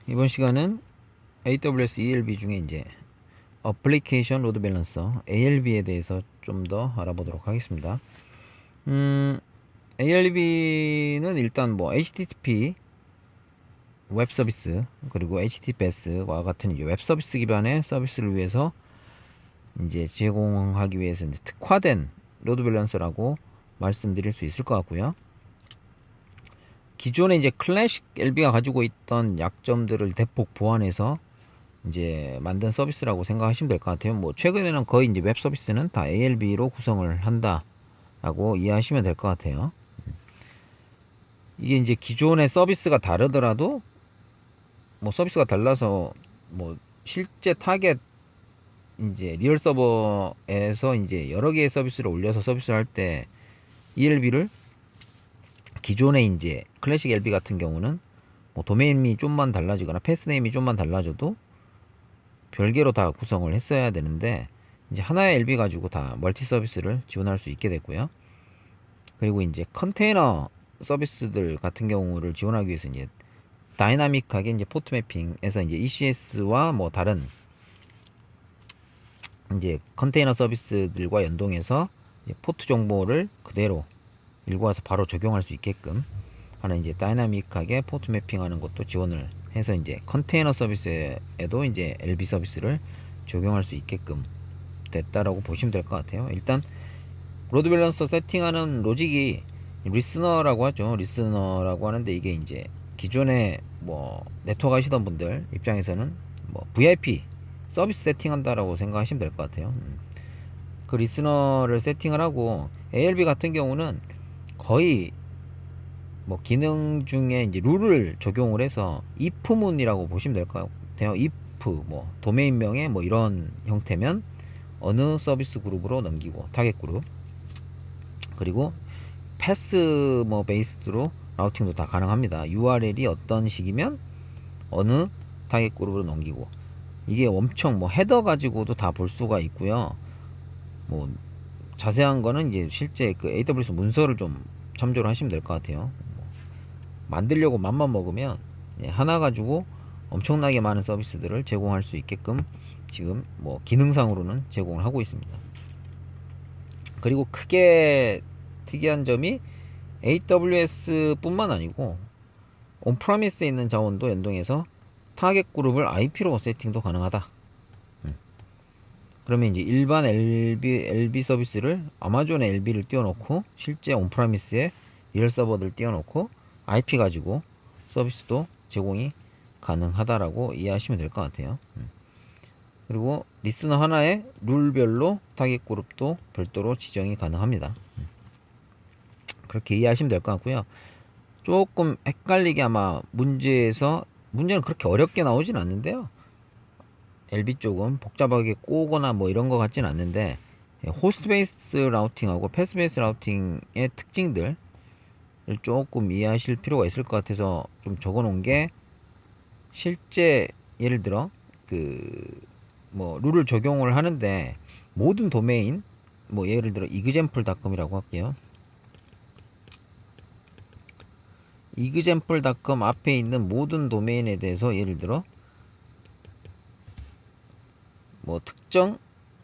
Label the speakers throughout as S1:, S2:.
S1: 이번 시간은 AWS ELB 중에 이제 어플리케이션 로드 밸런서 ALB에 대해서 좀 더 알아보도록 하겠습니다. ALB는 일단 뭐 HTTP 웹 서비스 그리고 HTTPS와 같은 이제 웹 서비스 기반의 서비스를 위해서 이제 제공하기 위해서 이제 특화된 로드 밸런서라고 말씀드릴 수 있을 것 같고요. 기존에 이제 클래식 LB가 가지고 있던 약점들을 대폭 보완해서 이제 만든 서비스라고 생각하시면 될 것 같아요. 뭐 최근에는 거의 이제 웹 서비스는 다 ALB로 구성을 한다라고 이해하시면 될 것 같아요. 이게 이제 기존의 서비스가 다르더라도 뭐 서비스가 달라서 뭐 실제 타겟 이제 리얼 서버에서 이제 여러 개의 서비스를 올려서 서비스를 할 때 ELB를 기존의 이제 클래식 LB 같은 경우는 뭐 도메인이 좀만 달라지거나 패스네임이 좀만 달라져도 별개로 다 구성을 했어야 되는데 이제 하나의 LB 가지고 다 멀티 서비스를 지원할 수 있게 됐고요. 그리고 이제 컨테이너 서비스들 같은 경우를 지원하기 위해서 이제 다이나믹하게 이제 포트 매핑에서 이제 ECS와 뭐 다른 이제 컨테이너 서비스들과 연동해서 이제 포트 정보를 그대로 읽고 와서 바로 적용할 수 있게끔 하는 이제 다이나믹하게 포트 매핑하는 것도 지원을 해서 이제 컨테이너 서비스에도 이제 LB 서비스를 적용할 수 있게끔 됐다라고 보시면 될 것 같아요. 일단 로드 밸런서 세팅하는 로직이 리스너라고 하죠. 리스너라고 하는데 이게 이제 기존에 뭐 네트워크 하시던 분들 입장에서는 뭐 VIP 서비스 세팅한다라고 생각하시면 될 것 같아요. 그 리스너를 세팅을 하고 ALB 같은 경우는 거의 뭐 기능 중에 이제 룰을 적용을 해서 if문이라고 보시면 될 것 같아요. if 뭐 도메인명의 뭐 이런 형태면 어느 서비스 그룹으로 넘기고 타겟 그룹 그리고 패스 뭐 베이스드로 라우팅도 다 가능합니다. URL이 어떤 식이면 어느 타겟 그룹으로 넘기고 이게 엄청 뭐 헤더 가지고도 다 볼 수가 있고요. 뭐 자세한 거는 이제 실제 그 AWS 문서를 좀 참조를 하시면 될 것 같아요. 만들려고 맘만 먹으면 하나 가지고 엄청나게 많은 서비스들을 제공할 수 있게끔 지금 뭐 기능상으로는 제공을 하고 있습니다. 그리고 크게 특이한 점이 AWS 뿐만 아니고 온프라미스에 있는 자원도 연동해서 타겟 그룹을 IP로 세팅도 가능하다. 그러면 이제 일반 LB 서비스를 아마존에 LB를 띄워놓고 실제 온프라미스에 리얼 서버들 띄워놓고 IP 가지고 서비스도 제공이 가능하다라고 이해하시면 될 것 같아요. 그리고 리스너 하나에 룰별로 타겟 그룹도 별도로 지정이 가능합니다. 그렇게 이해하시면 될 것 같고요. 조금 헷갈리게 아마 문제는 그렇게 어렵게 나오진 않는데요. LB 쪽은 복잡하게 꼬거나 뭐 이런 거 같진 않는데 호스트 베이스 라우팅하고 패스 베이스 라우팅의 특징들 조금 이해하실 필요가 있을 것 같아서 좀 적어 놓은 게 실제 예를 들어 그 뭐 룰을 적용을 하는데 모든 도메인 뭐 예를 들어 example.com이라고 할게요. example.com 앞에 있는 모든 도메인에 대해서 예를 들어 뭐 특정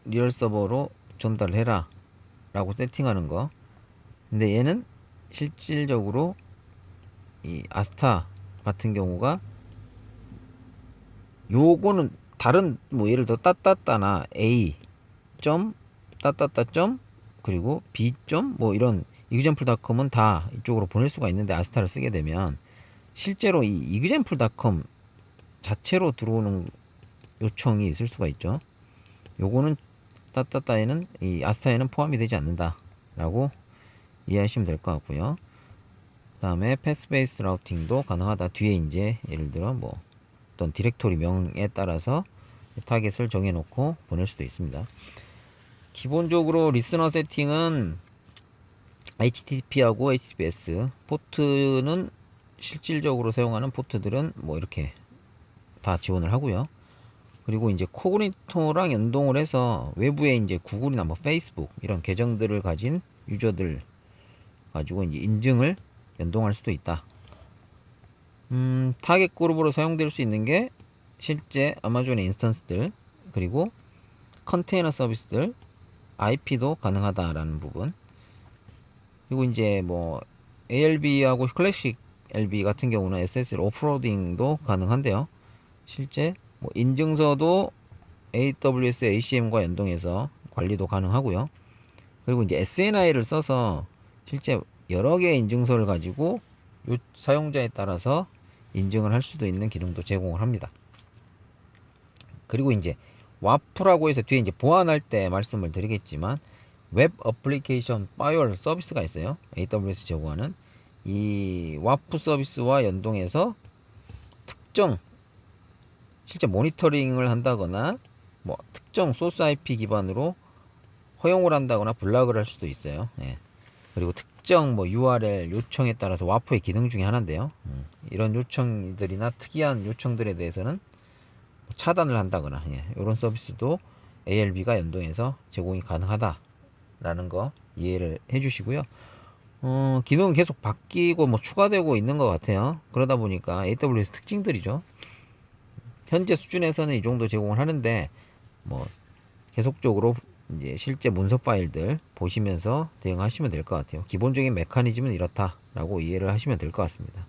S1: 리얼 서버로 전달해라 라고 세팅하는 거. 근데 얘는 실질적으로 이 아스타 같은 경우가 요거는 다른 뭐 예를 들어 따따따나 A 점 따따따 점 그리고 B 점 뭐 이런 example.com은 다 이쪽으로 보낼 수가 있는데 아스타를 쓰게 되면 실제로 이 example.com 자체로 들어오는 요청이 있을 수가 있죠. 요거는 따따따에는 이 아스타에는 포함이 되지 않는다라고 이해하시면 될 것 같고요. 다음에 패스 베이스 라우팅도 가능하다. 뒤에 이제 예를 들어 뭐 어떤 디렉토리 명에 따라서 타겟을 정해놓고 보낼 수도 있습니다. 기본적으로 리스너 세팅은 HTTP하고 HTTPS 포트는 실질적으로 사용하는 포트들은 뭐 이렇게 다 지원을 하고요. 그리고 이제 코그니토랑 연동을 해서 외부에 이제 구글이나 뭐 페이스북 이런 계정들을 가진 유저들 가지고 이제 인증을 연동할 수도 있다. 타겟 그룹으로 사용될 수 있는 게 실제 아마존의 인스턴스들, 그리고 컨테이너 서비스들, IP도 가능하다라는 부분. 그리고 이제 뭐 ALB하고 클래식 LB 같은 경우는 SSL 오프로딩도 가능한데요. 실제 뭐 인증서도 AWS ACM과 연동해서 관리도 가능하고요. 그리고 이제 SNI를 써서 실제 여러 개의 인증서를 가지고 사용자에 따라서 인증을 할 수도 있는 기능도 제공을 합니다. 그리고 이제 와프라고 해서 뒤에 이제 보완할 때 말씀을 드리겠지만, 웹 어플리케이션 파이어월 서비스가 있어요. AWS 제공하는 이 와프 서비스와 연동해서 특정 실제 모니터링을 한다거나 뭐 특정 소스 IP 기반으로 허용을 한다거나 블락을 할 수도 있어요. 예. 그리고 특정 뭐 URL 요청에 따라서 와프의 기능 중에 하나인데요. 이런 요청들이나 특이한 요청들에 대해서는 차단을 한다거나, 예, 이런 서비스도 ALB가 연동해서 제공이 가능하다라는 거 이해를 해주시고요. 기능은 계속 바뀌고 뭐 추가되고 있는 것 같아요. 그러다 보니까 AWS 특징들이죠. 현재 수준에서는 이 정도 제공을 하는데, 뭐 계속적으로 이제 실제 문서 파일들 보시면서 대응하시면 될 것 같아요. 기본적인 메커니즘은 이렇다라고 이해를 하시면 될 것 같습니다.